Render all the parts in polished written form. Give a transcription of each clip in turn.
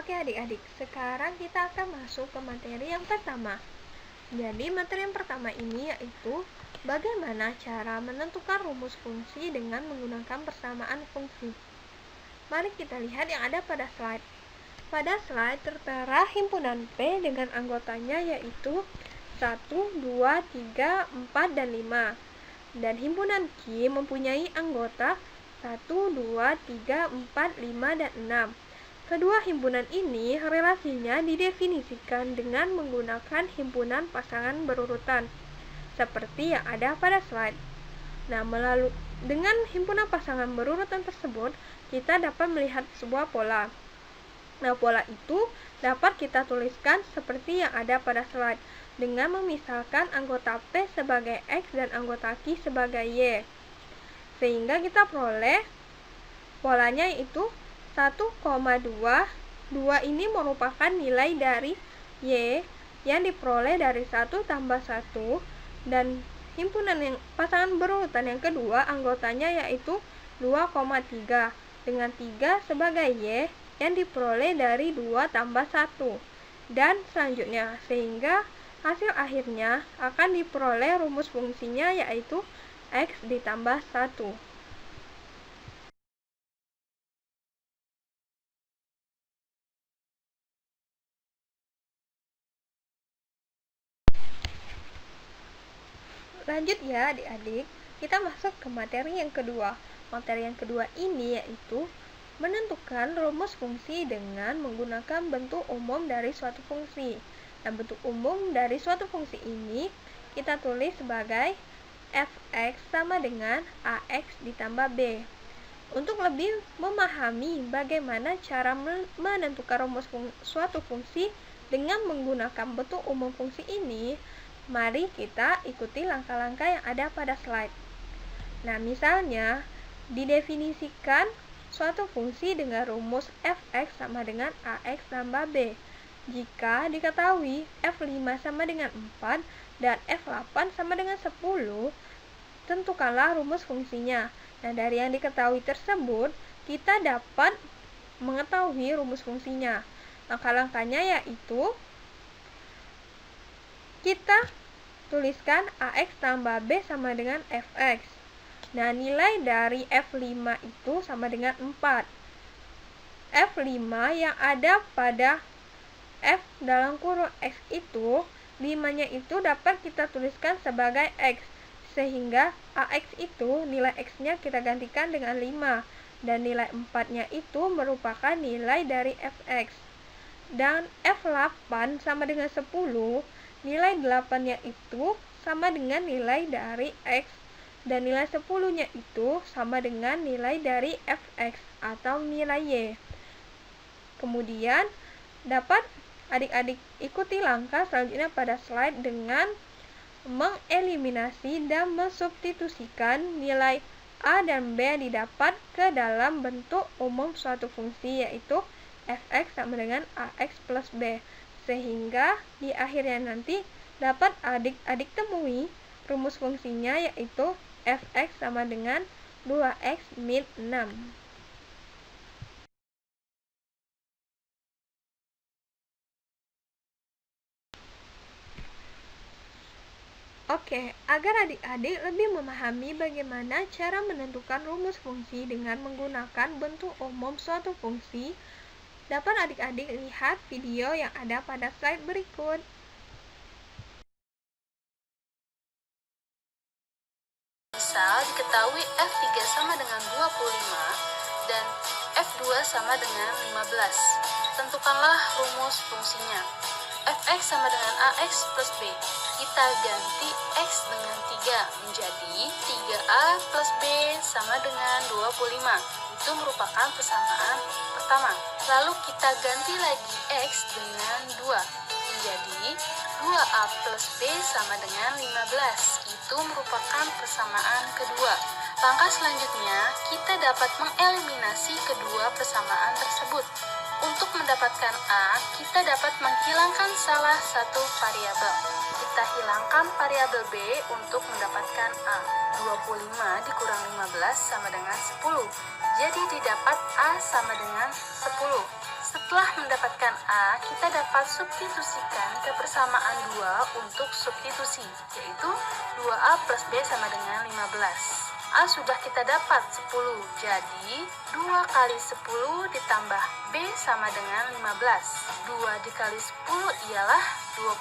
Oke adik-adik, sekarang kita akan masuk ke materi yang pertama. Jadi materi yang pertama ini yaitu bagaimana cara menentukan rumus fungsi dengan menggunakan persamaan fungsi. Mari kita lihat yang ada pada slide. Pada slide tertera himpunan P dengan anggotanya yaitu 1, 2, 3, 4, dan 5. Dan himpunan Q mempunyai anggota 1, 2, 3, 4, 5, dan 6. Kedua himpunan ini relasinya didefinisikan dengan menggunakan himpunan pasangan berurutan, seperti yang ada pada slide. Nah, dengan himpunan pasangan berurutan tersebut, kita dapat melihat sebuah pola. Nah, pola itu dapat kita tuliskan seperti yang ada pada slide, dengan memisahkan anggota P sebagai X dan anggota Q sebagai Y. Sehingga kita peroleh polanya yaitu 1,2. 2 ini merupakan nilai dari Y yang diperoleh dari 1 tambah 1, dan himpunan yang pasangan berurutan yang kedua anggotanya yaitu 2,3 dengan 3 sebagai Y yang diperoleh dari 2 tambah 1, dan selanjutnya, sehingga hasil akhirnya akan diperoleh rumus fungsinya yaitu X ditambah 1. Lanjut ya adik-adik, kita masuk ke materi yang kedua. Materi yang kedua ini yaitu menentukan rumus fungsi dengan menggunakan bentuk umum dari suatu fungsi. Nah, bentuk umum dari suatu fungsi ini kita tulis sebagai fx sama dengan ax ditambah b. Untuk lebih memahami bagaimana cara menentukan rumus suatu fungsi dengan menggunakan bentuk umum fungsi ini, mari kita ikuti langkah-langkah yang ada pada slide. Nah, misalnya didefinisikan suatu fungsi dengan rumus fx sama dengan ax tambah b. Jika diketahui f5 sama dengan 4 dan f8 sama dengan 10, tentukanlah rumus fungsinya. Nah, dari yang diketahui tersebut, kita dapat mengetahui rumus fungsinya. Langkah-langkahnya yaitu kita tuliskan ax tambah b sama dengan fx. Nah, nilai dari f5 itu sama dengan 4. F5 yang ada pada f dalam kurung x itu, 5-nya itu dapat kita tuliskan sebagai x. Sehingga ax itu nilai x-nya kita gantikan dengan 5. Dan nilai 4-nya itu merupakan nilai dari fx. Dan f8 sama dengan 10. Nilai 8-nya itu sama dengan nilai dari X, dan nilai 10-nya itu sama dengan nilai dari Fx atau nilai Y. Kemudian, dapat adik-adik ikuti langkah selanjutnya pada slide dengan mengeliminasi dan mensubstitusikan nilai A dan B yang didapat ke dalam bentuk umum suatu fungsi, yaitu Fx sama dengan Ax plus B. Sehingga di akhirnya nanti dapat adik-adik temui rumus fungsinya yaitu fx sama dengan 2x min 6. Oke, agar adik-adik lebih memahami bagaimana cara menentukan rumus fungsi dengan menggunakan bentuk umum suatu fungsi, dapat adik-adik lihat video yang ada pada slide berikut. Misal diketahui F3 sama dengan 25 dan F2 sama dengan 15. Tentukanlah rumus fungsinya. Fx sama dengan Ax plus B. Kita ganti X dengan 3 menjadi 3A plus B sama dengan 25. Itu merupakan persamaan pertama. Lalu kita ganti lagi X dengan 2 menjadi 2A plus B sama dengan 15. Itu merupakan persamaan kedua. Langkah selanjutnya, kita dapat mengeliminasi kedua persamaan tersebut. Untuk mendapatkan A, kita dapat menghilangkan salah satu variabel. Kita hilangkan variabel B untuk mendapatkan A. 25 dikurang 15 sama dengan 10. Jadi didapat A sama dengan 10. Setelah mendapatkan A, kita dapat substitusikan ke persamaan 2 untuk substitusi, yaitu 2A plus B sama dengan 15. A sudah kita dapat 10, jadi 2 kali 10 ditambah B sama dengan 15. 2 dikali 10 ialah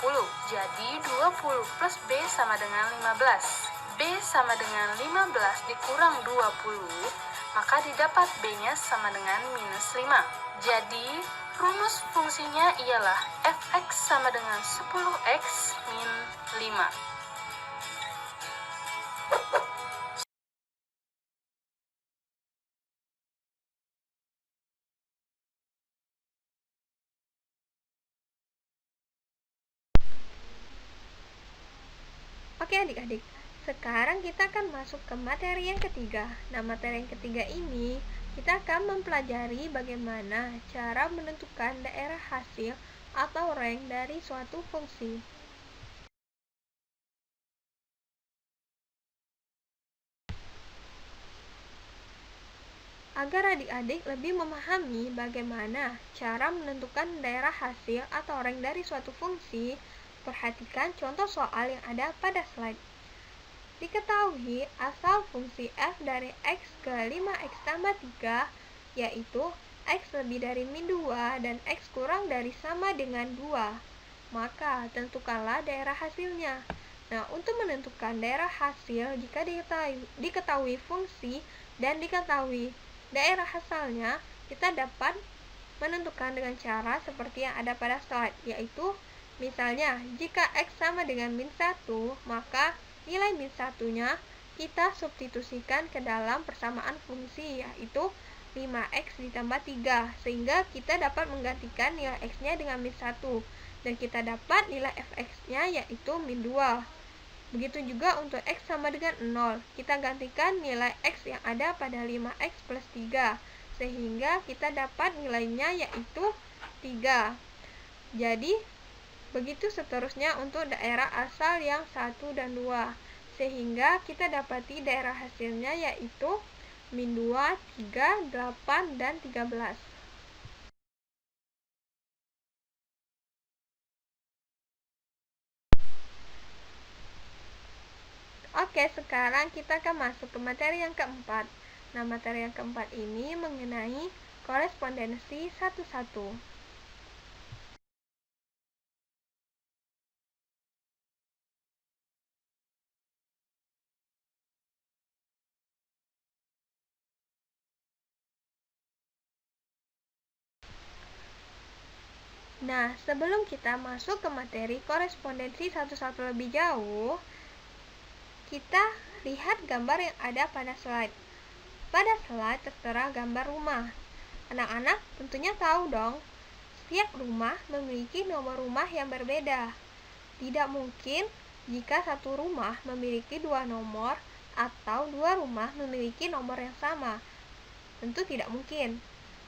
20, jadi 20 plus B sama dengan 15. B sama dengan 15 dikurang 20, maka didapat B-nya sama dengan minus 5. Jadi, rumus fungsinya ialah fx sama dengan 10x min 5. Oke adik-adik, sekarang kita akan masuk ke materi yang ketiga. Nah, materi yang ketiga ini kita akan mempelajari bagaimana cara menentukan daerah hasil atau rank dari suatu fungsi. Agar adik-adik lebih memahami bagaimana cara menentukan daerah hasil atau rank dari suatu fungsi, perhatikan contoh soal yang ada pada slide. Diketahui asal fungsi f dari x ke 5x tambah 3, yaitu x lebih dari min 2 dan x kurang dari sama dengan 2. Maka tentukanlah daerah hasilnya. Nah, untuk menentukan daerah hasil, jika diketahui fungsi dan diketahui daerah asalnya, kita dapat menentukan dengan cara seperti yang ada pada slide, yaitu misalnya jika x sama dengan min 1, maka nilai min 1-nya kita substitusikan ke dalam persamaan fungsi, yaitu 5x ditambah 3, sehingga kita dapat menggantikan nilai x-nya dengan min 1, dan kita dapat nilai fx-nya yaitu min 2. Begitu juga untuk x sama dengan 0, kita gantikan nilai x yang ada pada 5x plus 3, sehingga kita dapat nilainya yaitu 3. Jadi, begitu seterusnya untuk daerah asal yang 1 dan 2, sehingga kita dapati daerah hasilnya yaitu min 2, 3, 8, dan 13. Oke, sekarang kita akan masuk ke materi yang keempat. Nah, materi yang keempat ini mengenai korespondensi satu-satu. Nah, sebelum kita masuk ke materi korespondensi satu-satu lebih jauh, kita lihat gambar yang ada pada slide. Pada slide tertera gambar rumah. Anak-anak tentunya tahu dong, setiap rumah memiliki nomor rumah yang berbeda. Tidak mungkin jika satu rumah memiliki 2 nomor atau 2 rumah memiliki nomor yang sama. Tentu tidak mungkin.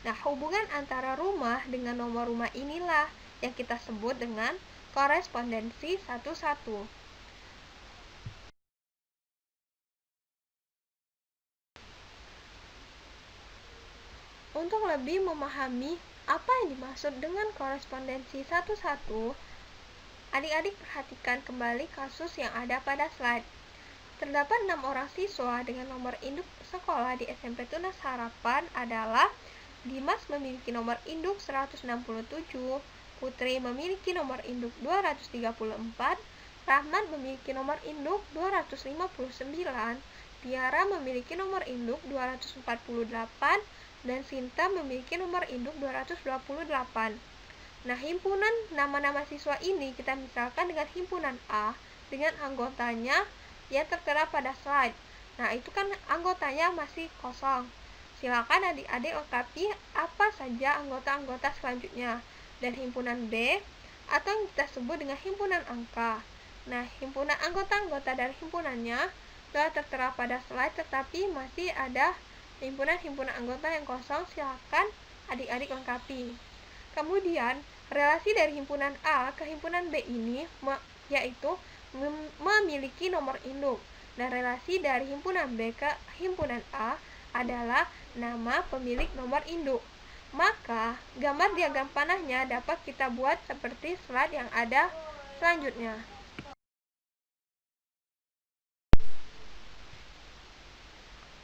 Nah, hubungan antara rumah dengan nomor rumah inilah yang kita sebut dengan korespondensi satu-satu. Untuk lebih memahami apa yang dimaksud dengan korespondensi satu-satu, adik-adik perhatikan kembali kasus yang ada pada slide. Terdapat 6 orang siswa dengan nomor induk sekolah di SMP Tunas Harapan adalah Dimas memiliki nomor induk 167, Putri memiliki nomor induk 234, Rahmat memiliki nomor induk 259, Tiara memiliki nomor induk 248, dan Sinta memiliki nomor induk 228. Nah, himpunan nama-nama siswa ini kita misalkan dengan himpunan A dengan anggotanya yang tertera pada slide. Nah, itu kan anggotanya masih kosong. Silakan adik-adik lengkapi apa saja anggota-anggota selanjutnya. Dan himpunan B atau yang kita sebut dengan himpunan angka. Nah, himpunan anggota-anggota dari himpunannya telah tertera pada slide, tetapi masih ada himpunan-himpunan anggota yang kosong. Silakan adik-adik lengkapi. Kemudian, relasi dari himpunan A ke himpunan B ini yaitu memiliki nomor induk. Dan relasi dari himpunan B ke himpunan A adalah nama pemilik nomor induk. Maka, gambar diagram panahnya dapat kita buat seperti slide yang ada selanjutnya.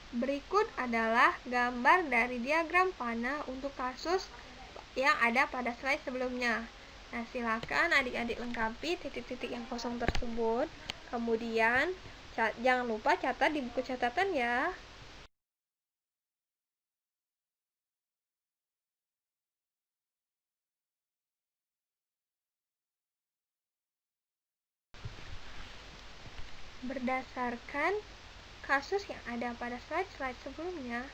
Berikut adalah gambar dari diagram panah untuk kasus yang ada pada slide sebelumnya. Nah, silakan adik-adik lengkapi titik-titik yang kosong tersebut. Kemudian, jangan lupa catat di buku catatan ya. Berdasarkan kasus yang ada pada slide-slide sebelumnya,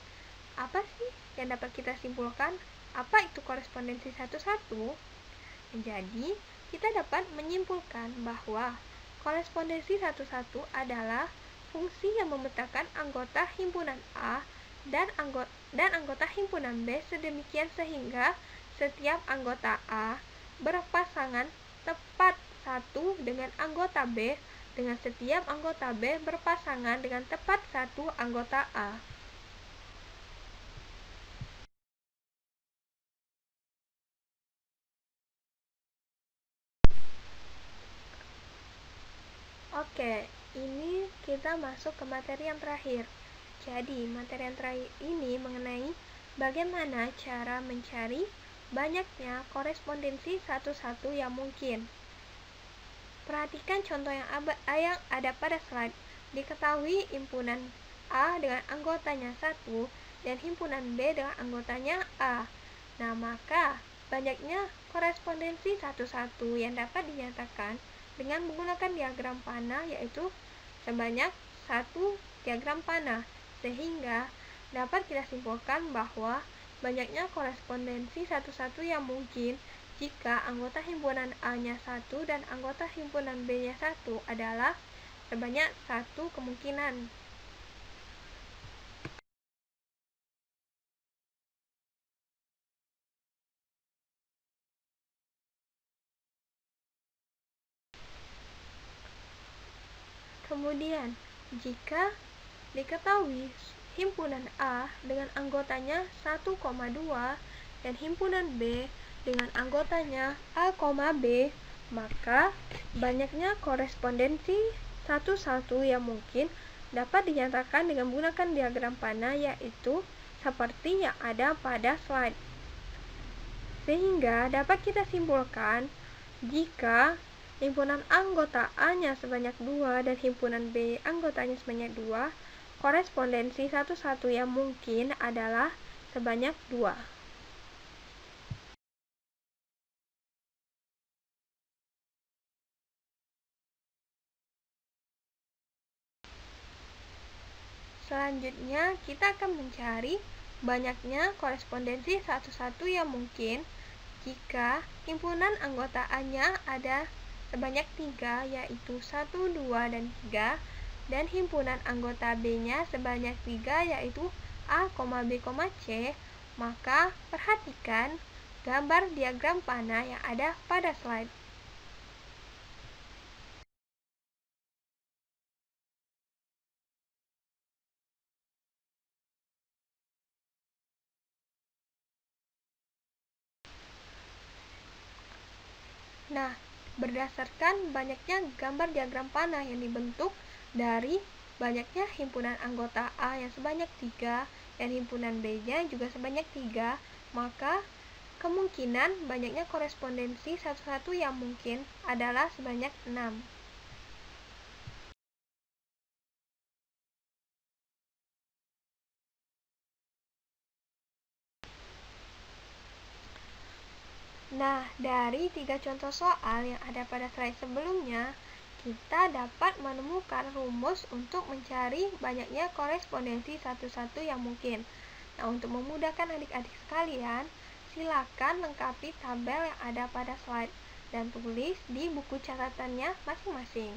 apa sih yang dapat kita simpulkan? Apa itu korespondensi satu-satu? Jadi, kita dapat menyimpulkan bahwa korespondensi satu-satu adalah fungsi yang memetakan anggota himpunan A dan anggota himpunan B sedemikian sehingga setiap anggota A berpasangan tepat satu dengan anggota B, dengan setiap anggota B berpasangan dengan tepat satu anggota A. Oke, ini kita masuk ke materi yang terakhir. Jadi, materi yang terakhir ini mengenai bagaimana cara mencari banyaknya korespondensi satu-satu yang mungkin. Perhatikan contoh yang ada pada slide. Diketahui himpunan A dengan anggotanya 1 dan himpunan B dengan anggotanya A. Nah, maka banyaknya korespondensi satu-satu yang dapat dinyatakan dengan menggunakan diagram panah yaitu sebanyak 1 diagram panah, sehingga dapat kita simpulkan bahwa banyaknya korespondensi satu-satu yang mungkin jika anggota himpunan A-nya 1 dan anggota himpunan B-nya 1 adalah sebanyak 1 kemungkinan. Kemudian, jika diketahui himpunan A dengan anggotanya 1,2 dan himpunan B dengan anggotanya A, B, maka banyaknya korespondensi satu-satu yang mungkin dapat dinyatakan dengan menggunakan diagram panah yaitu seperti yang ada pada slide. Sehingga dapat kita simpulkan jika himpunan anggota A-nya sebanyak 2 dan himpunan B anggotanya sebanyak 2, korespondensi satu-satu yang mungkin adalah sebanyak 2. Selanjutnya, kita akan mencari banyaknya korespondensi satu-satu yang mungkin jika himpunan anggota A-nya ada sebanyak 3, yaitu 1, 2, dan 3, dan himpunan anggota B-nya sebanyak 3, yaitu A, B, C, maka perhatikan gambar diagram panah yang ada pada slide. Nah, berdasarkan banyaknya gambar diagram panah yang dibentuk dari banyaknya himpunan anggota A yang sebanyak 3 dan himpunan B-nya juga sebanyak 3, maka kemungkinan banyaknya korespondensi satu-satu yang mungkin adalah sebanyak 6. Nah, dari 3 contoh soal yang ada pada slide sebelumnya, kita dapat menemukan rumus untuk mencari banyaknya korespondensi satu-satu yang mungkin. Nah, untuk memudahkan adik-adik sekalian, silakan lengkapi tabel yang ada pada slide dan tulis di buku catatannya masing-masing.